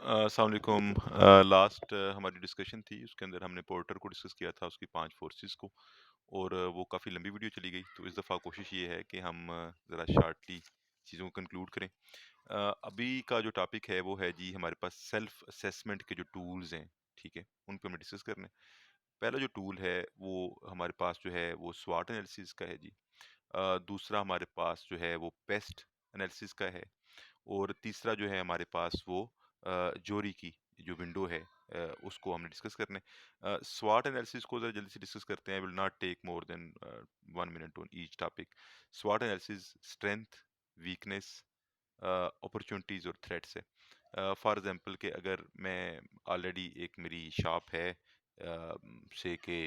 अस्सलाम वालेकुम। लास्ट हमारी डिस्कशन थी, उसके अंदर हमने पोर्टर को डिस्कस किया था, उसकी 5 फोर्सेस को। और वो काफ़ी लंबी वीडियो चली गई, तो इस दफ़ा कोशिश ये है कि हम ज़रा शार्टली चीज़ों को कंक्लूड करें। अभी का जो टॉपिक है वो है जी, हमारे पास सेल्फ असेसमेंट के जो टूल्स हैं, ठीक है, उन पे हमें डिस्कस करना है। पहला जो टूल है वो हमारे पास जो है वो स्वॉट एनालिसिस का है जी। दूसरा हमारे पास जो है वो पेस्ट एनालिसिस का है। और तीसरा जो है हमारे पास वो जोरी की जो विंडो है, उसको हमने डिस्कस करना है। स्वॉट एनालिसिस को ज़रा जल्दी से डिस्कस करते हैं। I will not take more than 1 minute on each topic. स्वॉट एनालिसिस स्ट्रेंथ, वीकनेस, अपॉर्चुनिटीज़ और थ्रेट्स है। फॉर एग्जांपल कि अगर मैं ऑलरेडी एक मेरी शॉप है, से कि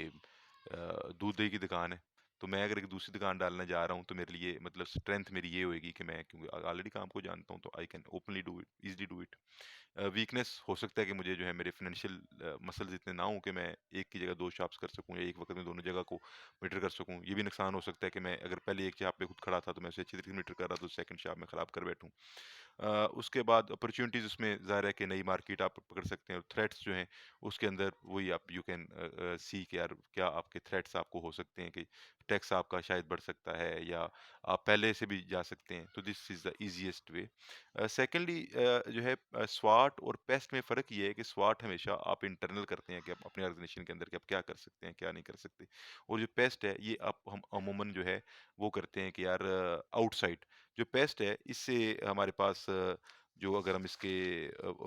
दूध दही की दुकान है, तो मैं अगर एक दूसरी दुकान डालने जा रहा हूँ तो मेरे लिए मतलब स्ट्रेंथ मेरी ये होएगी कि मैं क्योंकि ऑलरेडी काम को जानता हूँ तो I can openly do it, easily do it. Weakness हो सकता है कि मुझे जो है मेरे फाइनेंशियल मसल्स इतने ना हों कि मैं एक की जगह 2 शॉप्स कर सकूँ या एक वक़्त में दोनों जगह को मीटर कर सकूँ। ये भी नुकसान हो सकता है कि मैं अगर पहले एक शॉप पे खुद खड़ा था तो मैं उसे अच्छी तरीके से मीटर कर रहा था, तो सेकंड शॉप में खराब कर बैठूँ। उसके बाद अपॉर्च्युनिटीज़ उसमें ज़ाहिर है कि नई मार्केट आप पकड़ सकते हैं, और थ्रेट्स जो हैं उसके अंदर वही आप यू कैन सी कि यार क्या आपके थ्रेट्स आपको हो सकते हैं कि टैक्स आपका शायद बढ़ सकता है या आप पहले से भी जा सकते हैं, तो this is the easiest way. Secondly जो है स्वाट और पेस्ट में फ़र्क ये है कि स्वाट हमेशा आप इंटरनल करते हैं कि आप अपने ऑर्गेनाइजेशन के अंदर कि आप क्या कर सकते हैं, क्या नहीं कर सकते। और जो पेस्ट है ये आप हम अमूमन जो है वो करते हैं कि यार आउटसाइड जो पेस्ट है इससे हमारे पास जो अगर हम इसके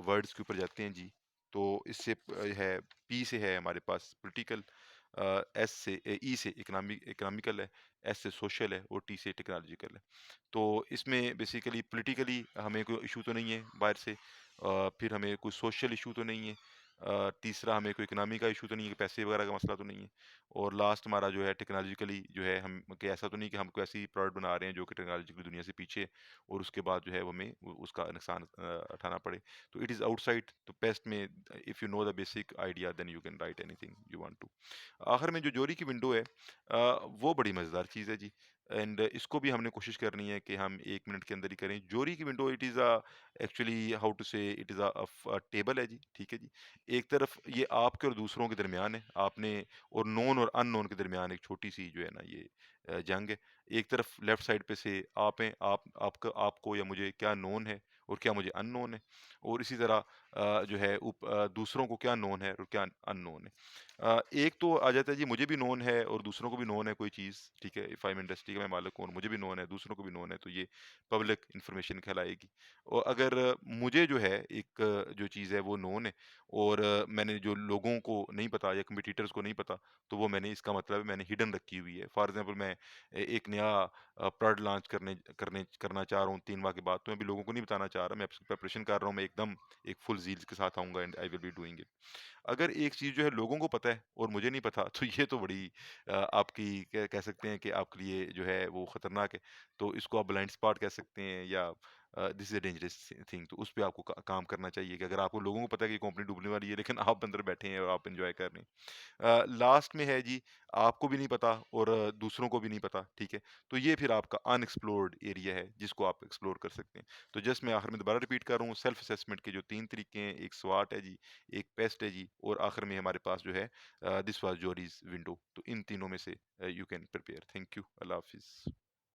वर्ड्स के ऊपर जाते हैं जी, तो इससे है, पी से है हमारे पास पॉलिटिकल, एस से ई से इकोनॉमिकल है, एस से सोशल है और टी से टेक्नोलॉजिकल है। तो इसमें बेसिकली पॉलिटिकली हमें कोई इशू तो नहीं है बाहर से, फिर हमें कोई सोशल इशू तो नहीं है, तीसरा हमें कोई इकोनॉमी का इशू तो नहीं है, पैसे वगैरह का मसला तो नहीं है, और लास्ट हमारा जो है टेक्नोलॉजिकली जो है हम कि ऐसा तो नहीं कि हम कोई ऐसी प्रोडक्ट बना रहे हैं जो कि टेक्नोलॉजिकल दुनिया से पीछे है, और उसके बाद जो है वो हमें उसका नुकसान उठाना पड़े। तो इट इज़ आउटसाइड, तो पेस्ट में if you know the basic idea then you can write anything you want to. आखिर में जो जोरी की विंडो है, वो बड़ी मज़ेदार चीज़ है जी, एंड इसको भी हमने कोशिश करनी है कि हम 1 मिनट के अंदर ही करें। जोरी की window it is actually how to say it is table है जी, ठीक है जी। एक तरफ ये आपके और दूसरों के दरमियान है, आपने और नोन और अननोन के दरमियान एक छोटी सी जो है ना ये जंग है। एक तरफ लेफ्ट साइड पे से आप हैं, आपको या मुझे क्या नोन है और क्या मुझे अननोन है, और इसी तरह जो है दूसरों को क्या नोन है और क्या अननोन है। एक तो आ जाता है जी, मुझे भी नोन है और दूसरों को भी नोन है कोई चीज़, ठीक है, इफ़ आई एम इंडस्ट्री का मैं मालिक हूँ और मुझे भी नोन है, दूसरों को भी नोन है, तो ये पब्लिक इन्फॉर्मेशन कहलाएगी। और अगर मुझे जो है एक जो चीज़ है वो नोन है, और मैंने जो लोगों को नहीं पता या कम्पिटिटर्स को नहीं पता, तो वो मैंने इसका मतलब है मैंने हिडन रखी हुई है। फॉर एग्जांपल मैं एक नया प्रोडक्ट लॉन्च करना चाह रहा हूँ 3 माह के बाद, तो मैं अभी लोगों को नहीं बताना चाह रहा, मैं प्रिपरेशन कर रहा हूँ, मैं एकदम एक फुल ज़ील के साथ आऊँगा and I will be doing it. अगर एक चीज़ जो है लोगों को पता है और मुझे नहीं पता, तो ये तो बड़ी आपकी कह सकते हैं कि आपके लिए जो है वो खतरनाक है। तो इसको आप ब्लाइंड स्पॉट कह सकते हैं, या this is a dangerous thing. तो उस पे आपको काम करना चाहिए कि अगर आपको लोगों को पता है कि कंपनी डूबने वाली है, लेकिन आप अंदर बैठे हैं और आप एंजॉय कर रहे हैं। लास्ट में है जी, आपको भी नहीं पता और दूसरों को भी नहीं पता, ठीक है? तो ये फिर आपका अनएक्सप्लोर्ड एरिया है जिसको आप एक्सप्लोर कर सकते हैं। तो जस्ट मैं आखिर में दोबारा रिपीट कर रहा हूँ, सेल्फ असेसमेंट के जो 3 तरीके हैं, एक स्वाट है जी, एक पेस्ट है जी, और आखिर में हमारे पास जो है दिस वाज़ जोरीज़ विंडो। तो इन तीनों में से you can prepare. Thank you. अल्लाह हाफ़िज़।